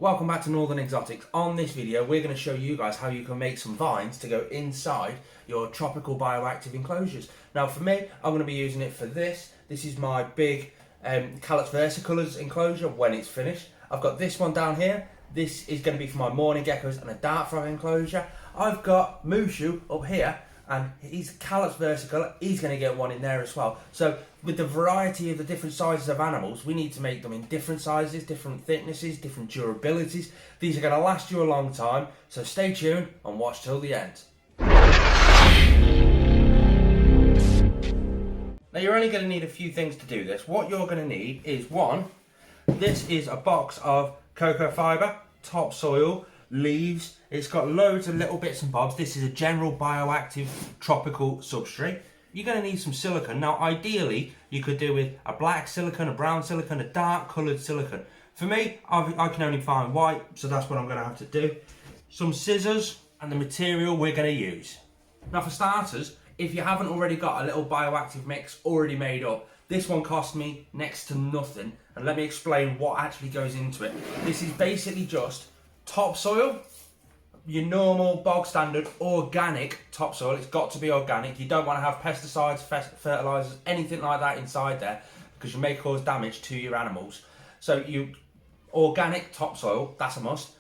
Welcome back to Northern Exotics. On this video we're going to show you guys how you can make some vines to go inside your tropical bioactive enclosures. Now for me, I'm going to be using it for this. This is my big Calix versicolors enclosure when it's finished. I've got this one down here. This is going to be for my morning geckos and a dart frog enclosure. I've got Mushu up here and he's Calix versicolor. He's going to get one in there as well. So with the variety of the different sizes of animals, we need to make them in different sizes, different thicknesses, different durabilities. These are going to last you a long time, so stay tuned and watch till the end. Now you're only going to need a few things to do this. What you're going to need is one, this is a box of cocoa fibre, topsoil, leaves. It's got loads of little bits and bobs. This is a general bioactive tropical substrate. You're going to need some silicone. Now ideally you could do with a black silicone, a brown silicone, a dark coloured silicone. For me, I can only find white, so that's what I'm going to have to do. Some scissors and the material we're going to use. Now for starters, if you haven't already got a little bioactive mix already made up, this one cost me next to nothing, and let me explain what actually goes into it. This is basically just topsoil, your normal bog standard organic topsoil. It's got to be organic. You don't want to have pesticides, fertilizers, anything like that inside there, because you may cause damage to your animals. So organic topsoil, that's a must.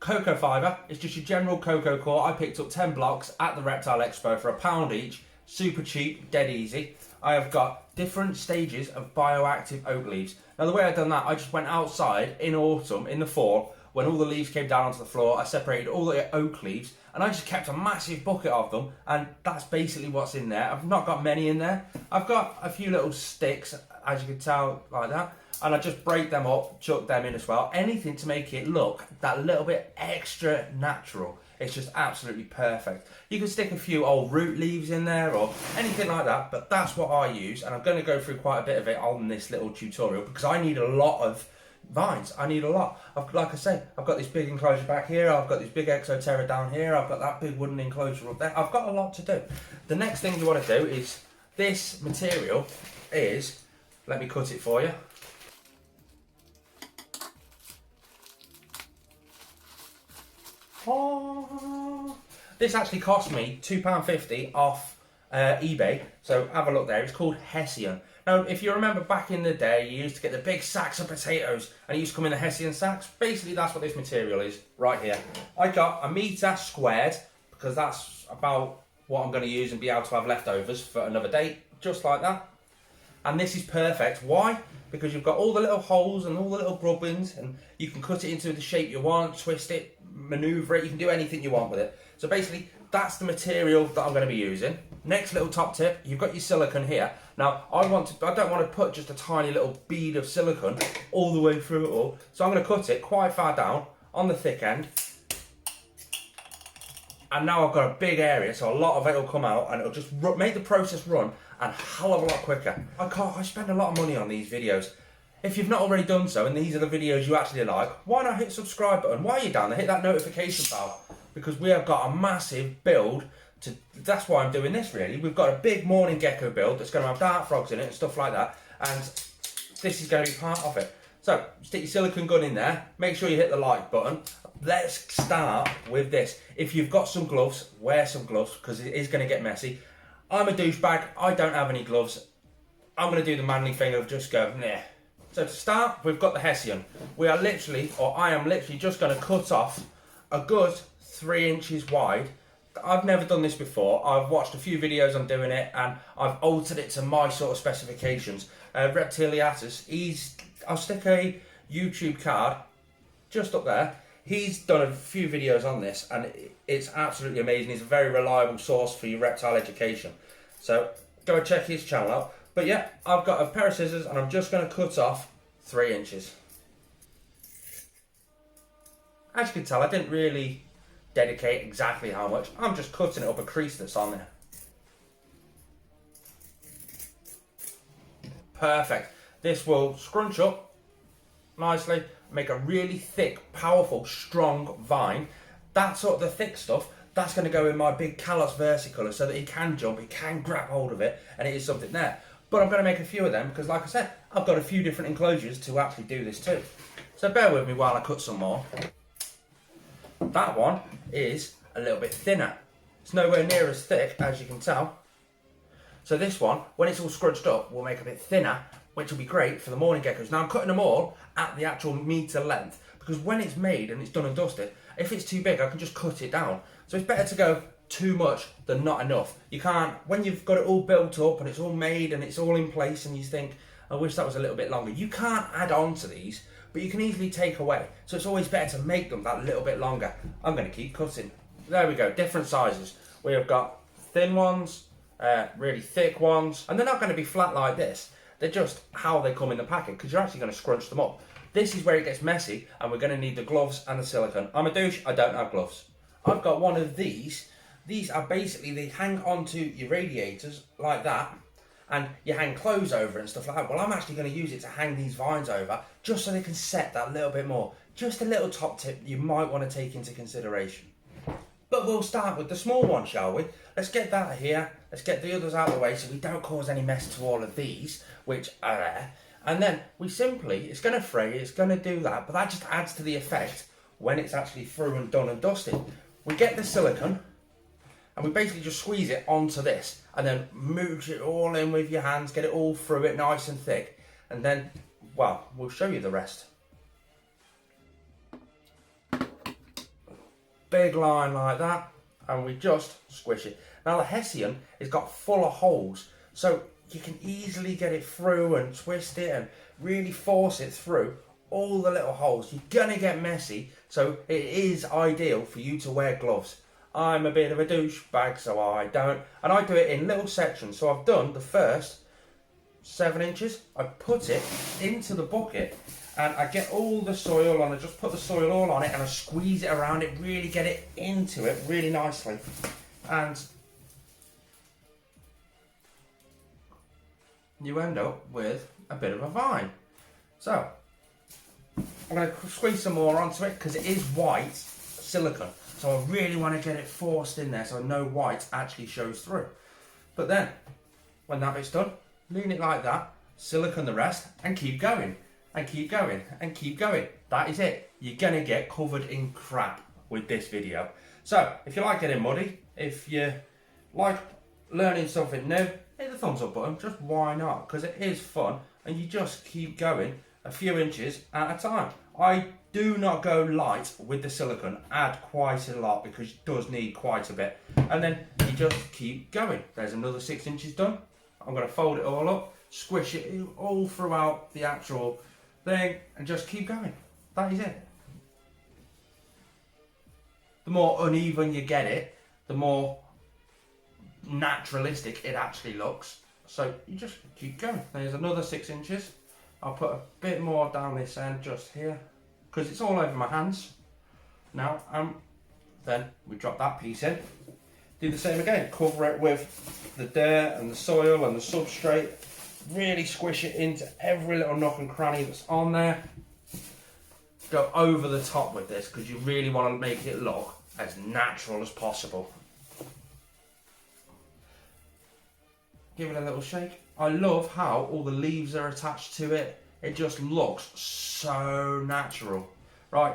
Cocoa fibre, it's just your general cocoa core. I picked up 10 blocks at the Reptile Expo for £1 each. Super cheap, dead easy. I have got different stages of bioactive oak leaves. Now the way I've done that, I just went outside in autumn, in the fall, when all the leaves came down onto the floor. I separated all the oak leaves and I just kept a massive bucket of them, and that's basically what's in there. I've not got many in there. I've got a few little sticks, as you can tell, like that, and I just break them up, chuck them in as well. Anything to make it look that little bit extra natural. It's just absolutely perfect. You can stick a few old root leaves in there or anything like that, but that's what I use, and I'm going to go through quite a bit of it on this little tutorial because I need a lot of vines. I need a lot. Like I say, I've got this big enclosure back here, I've got this big exoterra down here, I've got that big wooden enclosure up there. I've got a lot to do. The next thing you want to do is, this material is, let me cut it for you. Oh, this actually cost me £2.50 off eBay, so have a look there. It's called Hessian. Now, if you remember back in the day, you used to get the big sacks of potatoes and it used to come in the Hessian sacks. Basically, that's what this material is right here. I got 1 metre squared because that's about what I'm going to use and be able to have leftovers for another day, just like that. And this is perfect. Why? Because you've got all the little holes and all the little grubbins, and you can cut it into the shape you want, twist it, manoeuvre it, you can do anything you want with it. So basically, that's the material that I'm going to be using. Next little top tip, you've got your silicone here. Now, I don't want to put just a tiny little bead of silicone all the way through it all. So I'm going to cut it quite far down on the thick end. And now I've got a big area, so a lot of it will come out and it'll just make the process run a hell of a lot quicker. I spend a lot of money on these videos. If you've not already done so, and these are the videos you actually like, why not hit the subscribe button? While you're down there, hit that notification bell, because we have got a massive build. That's why I'm doing this really. We've got a big morning gecko build that's going to have dart frogs in it and stuff like that, and this is going to be part of it. So stick your silicone gun in there, make sure you hit the like button. Let's start with this. If you've got some gloves, wear some gloves because it is going to get messy. I'm a douchebag, I don't have any gloves. I'm going to do the manly thing of just go, nah. So to start, we've got the Hessian. I am literally just going to cut off a good 3 inches wide. I've never done this before. I've watched a few videos on doing it and I've altered it to my sort of specifications. Reptiliatus, I'll stick a YouTube card just up there. He's done a few videos on this and it's absolutely amazing. He's a very reliable source for your reptile education. So go and check his channel out. But yeah, I've got a pair of scissors and I'm just going to cut off 3 inches. As you can tell, I didn't really dedicate exactly how much. I'm just cutting it up a crease that's on there. Perfect. This will scrunch up nicely, make a really thick, powerful, strong vine. That sort of the thick stuff, that's going to go in my big Calix versicolor so that it can jump, it can grab hold of it, and it is something there. But I'm going to make a few of them because, like I said, I've got a few different enclosures to actually do this too. So bear with me while I cut some more. That one is a little bit thinner. It's nowhere near as thick as you can tell. So this one, when it's all scrunched up, will make a bit thinner, which will be great for the morning geckos. Now I'm cutting them all at the actual metre length, because when it's made and it's done and dusted, if it's too big, I can just cut it down. So it's better to go too much than not enough. You can't, when you've got it all built up and it's all made and it's all in place and you think, I wish that was a little bit longer. You can't add on to these, but you can easily take away. So it's always better to make them that little bit longer. I'm going to keep cutting. There we go, different sizes. We have got thin ones, really thick ones, and they're not going to be flat like this. They're just how they come in the packet, because you're actually going to scrunch them up. This is where it gets messy, and we're going to need the gloves and the silicone. I'm a douche, I don't have gloves. I've got one of these. These are basically, they hang onto your radiators like that, and you hang clothes over and stuff like that. Well, I'm actually going to use it to hang these vines over, just so they can set that little bit more. Just a little top tip you might want to take into consideration. But we'll start with the small one, shall we? Let's get that here. Let's get the others out of the way so we don't cause any mess to all of these, which are there. And then we simply, it's going to fray, it's going to do that, but that just adds to the effect when it's actually through and done and dusted. We get the silicone, and we basically just squeeze it onto this, and then mooch it all in with your hands, get it all through it nice and thick, and then, well, we'll show you the rest. Big line like that, and we just squish it. Now the Hessian has got full of holes, so you can easily get it through and twist it and really force it through all the little holes. You're gonna get messy, so it is ideal for you to wear gloves. I'm a bit of a douchebag, so I don't, and I do it in little sections. So I've done the first 7 inches, I put it into the bucket, and I get all the soil on, I just put the soil all on it, and I squeeze it around it, really get it into it really nicely. And you end up with a bit of a vine. So I'm going to squeeze some more onto it because it is white silicone. So I really want to get it forced in there so no white actually shows through. But then, when that bit's done, lean it like that, silicone the rest, and keep going, and keep going, and keep going. That is it. You're going to get covered in crap with this video. So, if you like getting muddy, if you like learning something new, hit the thumbs up button. Just why not? Because it is fun, and you just keep going a few inches at a time. I do not go light with the silicone, add quite a lot because it does need quite a bit. And then you just keep going. There's another 6 inches done. I'm going to fold it all up, squish it all throughout the actual thing, and just keep going. That is it. The more uneven you get it, the more naturalistic it actually looks. So you just keep going. There's another 6 inches. I'll put a bit more down this end just here because it's all over my hands now. Then we drop that piece in. Do the same again. Cover it with the dirt and the soil and the substrate. Really squish it into every little nook and cranny that's on there. Go over the top with this because you really want to make it look as natural as possible. Give it a little shake. I love how all the leaves are attached to it. It just looks so natural. Right,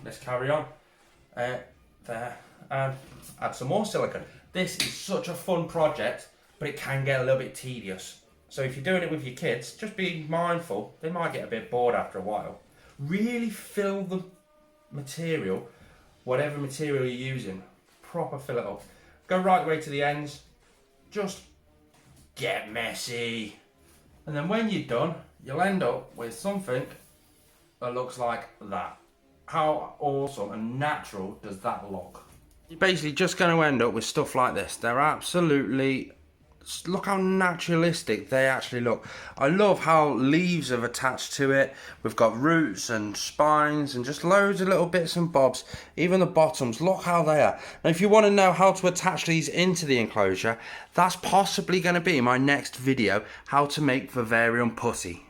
let's carry on. There, and add some more silicone. This is such a fun project, but it can get a little bit tedious. So if you're doing it with your kids, just be mindful. They might get a bit bored after a while. Really fill the material, whatever material you're using, proper fill it up. Go right the way to the ends. Just get messy. And then when you're done, you'll end up with something that looks like that. How awesome and natural does that look? You're basically just going to end up with stuff like this. They're absolutely, look how naturalistic they actually look. I love how leaves have attached to it. We've got roots and spines and just loads of little bits and bobs. Even the bottoms, look how they are. Now if you want to know how to attach these into the enclosure, that's possibly going to be my next video, how to make vivarium putty.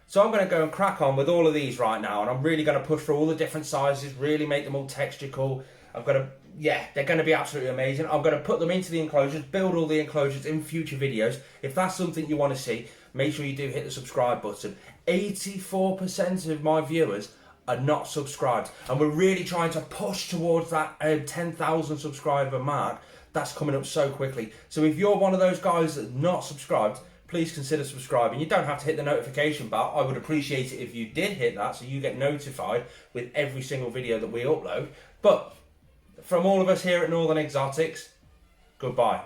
So I'm going to go and crack on with all of these right now, and I'm really going to push for all the different sizes, really make them all texture cool. I've got to, yeah, they're going to be absolutely amazing. I'm going to put them into the enclosures, build all the enclosures in future videos. If that's something you want to see, make sure you do hit the subscribe button. 84% of my viewers are not subscribed, and we're really trying to push towards that 10,000 subscriber mark. That's coming up so quickly. So if you're one of those guys that's not subscribed, please consider subscribing. You don't have to hit the notification bell. I would appreciate it if you did hit that, so you get notified with every single video that we upload. But from all of us here at Northern Exotics, goodbye.